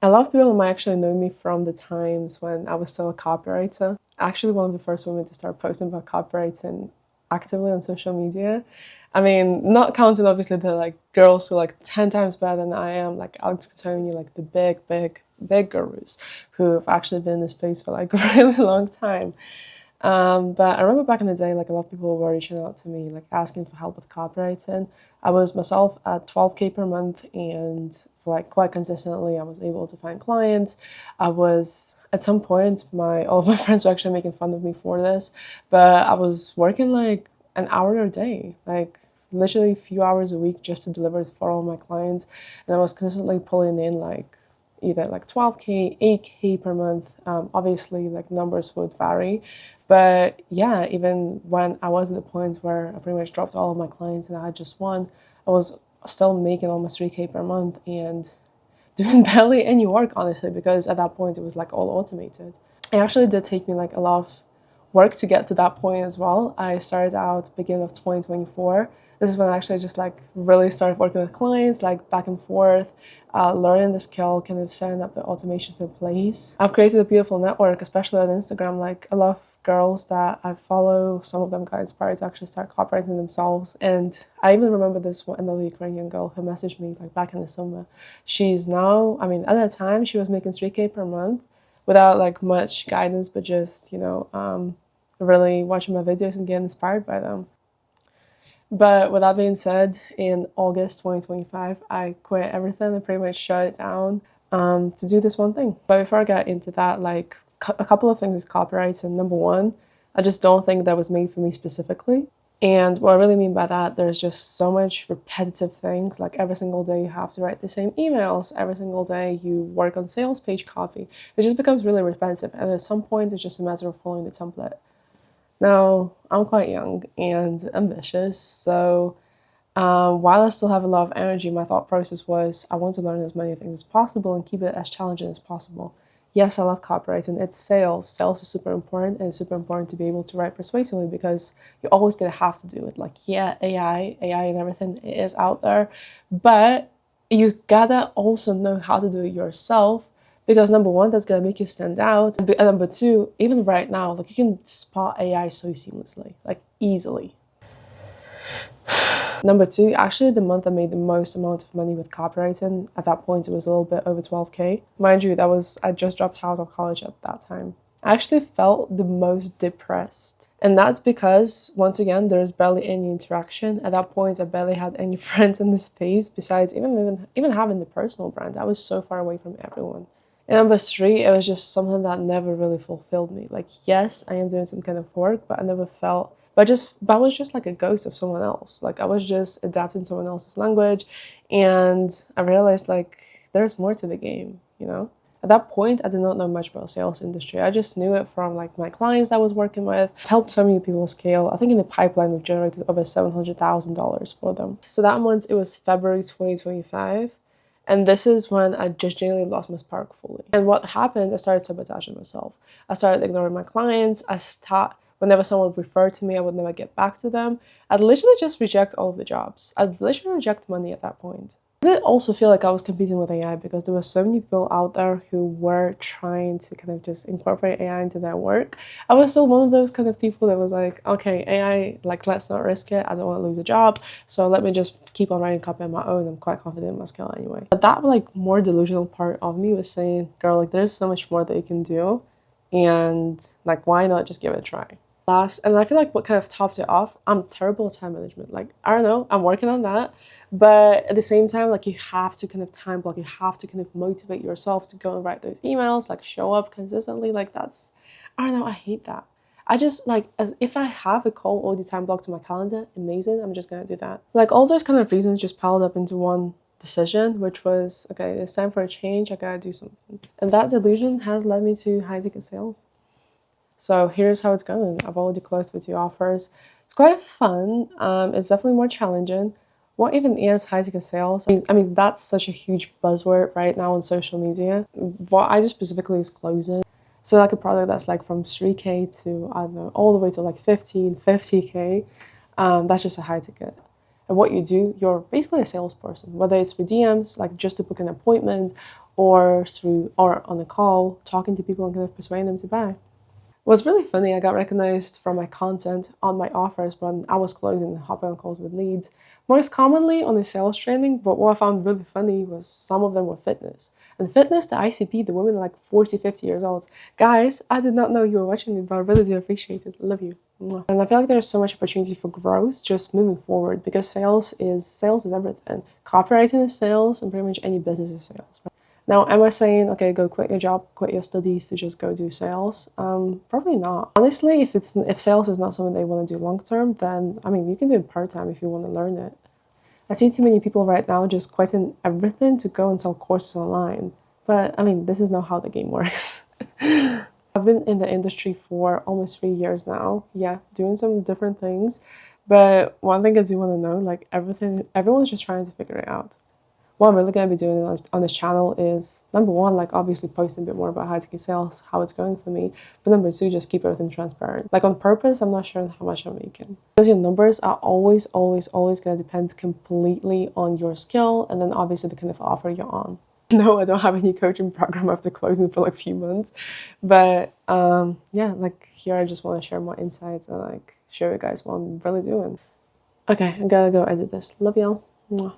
A lot of people might actually know me from the times when I was still a copywriter. Actually, one of the first women to start posting about copywriting actively on social media. I mean, not counting obviously the like girls who are like 10 times better than I am, like Alex Catoni, like the big gurus who have actually been in this space for like a really long time. But I remember back in the day, like a lot of people were reaching out to me, like asking for help with copywriting. I was myself at 12K per month, and like quite consistently, I was able to find clients. I was at some point, my all of my friends were actually making fun of me for this, but I was working like an hour a day, like literally a few hours a week just to deliver for all my clients, and I was consistently pulling in like either like 12K, 8K per month. Obviously, like numbers would vary. But yeah, even when I was at the point where I pretty much dropped all of my clients and I had just one, I was still making almost 3K per month and doing barely any work, honestly, because at that point it was like all automated. It actually did take me like a lot of work to get to that point as well. I started out beginning of 2024. This is when I actually just like really started working with clients, like back and forth, learning the skill, kind of setting up the automations in place. I've created a beautiful network, especially on Instagram. Like a lot of girls that I follow, some of them got inspired to actually start copywriting themselves. And I even remember this one, another Ukrainian girl who messaged me like back in the summer. She's now, I mean, at that time she was making 3K per month without like much guidance, but just, really watching my videos and getting inspired by them. But with that being said, in August 2025, I quit everything and pretty much shut it down to do this one thing. But before I get into that, like a couple of things with copywriting. Number one, I just don't think that was made for me specifically. And what I really mean by that, there's just so much repetitive things. Like every single day you have to write the same emails. Every single day you work on sales page copy. It just becomes really repetitive. And at some point, it's just a matter of following the template. Now, I'm quite young and ambitious, so while I still have a lot of energy, my thought process was I want to learn as many things as possible and keep it as challenging as possible. Yes, I love copywriting. It's sales. Sales is super important, and it's super important to be able to write persuasively because you're always going to have to do it. Like, yeah, AI and everything is out there, but you gotta also know how to do it yourself because number one, that's gonna make you stand out, and number two, even right now, like you can spot AI so seamlessly, like easily. Number two, actually the month I made the most amount of money with copywriting, at that point it was a little bit over 12K. Mind you, I just dropped out of college at that time. I actually felt the most depressed. And that's because, once again, there's barely any interaction. At that point, I barely had any friends in the space besides even having the personal brand. I was so far away from everyone. And number three, it was just something that never really fulfilled me. Like, yes, I am doing some kind of work, but I never felt but I was just like a ghost of someone else. Like I was just adapting someone else's language, and I realized like there's more to the game, you know? At that point, I did not know much about sales industry. I just knew it from like my clients that I was working with. I've helped so many people scale. I think in the pipeline we've generated over $700,000 for them. So that month it was February 2025. And this is when I just genuinely lost my spark fully. And what happened, I started sabotaging myself. I started ignoring my clients. Whenever someone would refer to me, I would never get back to them. I'd literally just reject all of the jobs. I'd literally reject money at that point. I did also feel like I was competing with AI because there were so many people out there who were trying to kind of just incorporate AI into their work. I was still one of those kind of people that was like, okay, AI, like, let's not risk it. I don't want to lose a job. So let me just keep on writing copy on my own. I'm quite confident in my skill anyway. But that, like, more delusional part of me was saying, girl, like, there's so much more that you can do. And, like, why not just give it a try? And I feel like what kind of topped it off, I'm terrible at time management. Like, I don't know, I'm working on that. But at the same time, like you have to kind of time block, you have to kind of motivate yourself to go and write those emails, like show up consistently. Like that's, I don't know, I hate that. I just like, as if I have a call already time blocked to my calendar, amazing, I'm just gonna do that. Like all those kind of reasons just piled up into one decision, which was, okay, it's time for a change, I gotta do something. And that delusion has led me to high ticket sales. So here's how it's going. I've already closed with 2 offers. It's quite fun. It's definitely more challenging. What even is high ticket sales? I mean, that's such a huge buzzword right now on social media. What I do specifically is closing. So like a product that's like from 3K to, I don't know, all the way to like 50K, that's just a high ticket. And what you do, you're basically a salesperson, whether it's for DMs, like just to book an appointment, or on a call, talking to people and kind of persuading them to buy. What's really funny, I got recognized from my content on my offers when I was closing and hopping on calls with leads, most commonly on the sales training, but what I found really funny was some of them were fitness. And fitness, the ICP, the women like 40, 50 years old. Guys, I did not know you were watching me, but I really do appreciate it. Love you. And I feel like there's so much opportunity for growth just moving forward because sales is everything. Copywriting is sales and pretty much any business is sales. Right? Now, am I saying, okay, go quit your job, quit your studies to just go do sales? Probably not. Honestly, if sales is not something they want to do long term, then, I mean, you can do it part-time if you want to learn it. I see too many people right now just quitting everything to go and sell courses online. But, I mean, this is not how the game works. I've been in the industry for almost 3 years now. Yeah, doing some different things. But one thing I do want to know, like everyone's just trying to figure it out. What I'm really going to be doing on this channel is, number one, like obviously posting a bit more about how to get sales, how it's going for me. But number two, just keep everything transparent. Like on purpose, I'm not sure how much I'm making. Because your numbers are always, always, always going to depend completely on your skill and then obviously the kind of offer you're on. No, I don't have any coaching program after closing for like a few months. But yeah, like here I just want to share more insights and like show you guys what I'm really doing. Okay, I gotta go edit this. Love y'all. Mwah.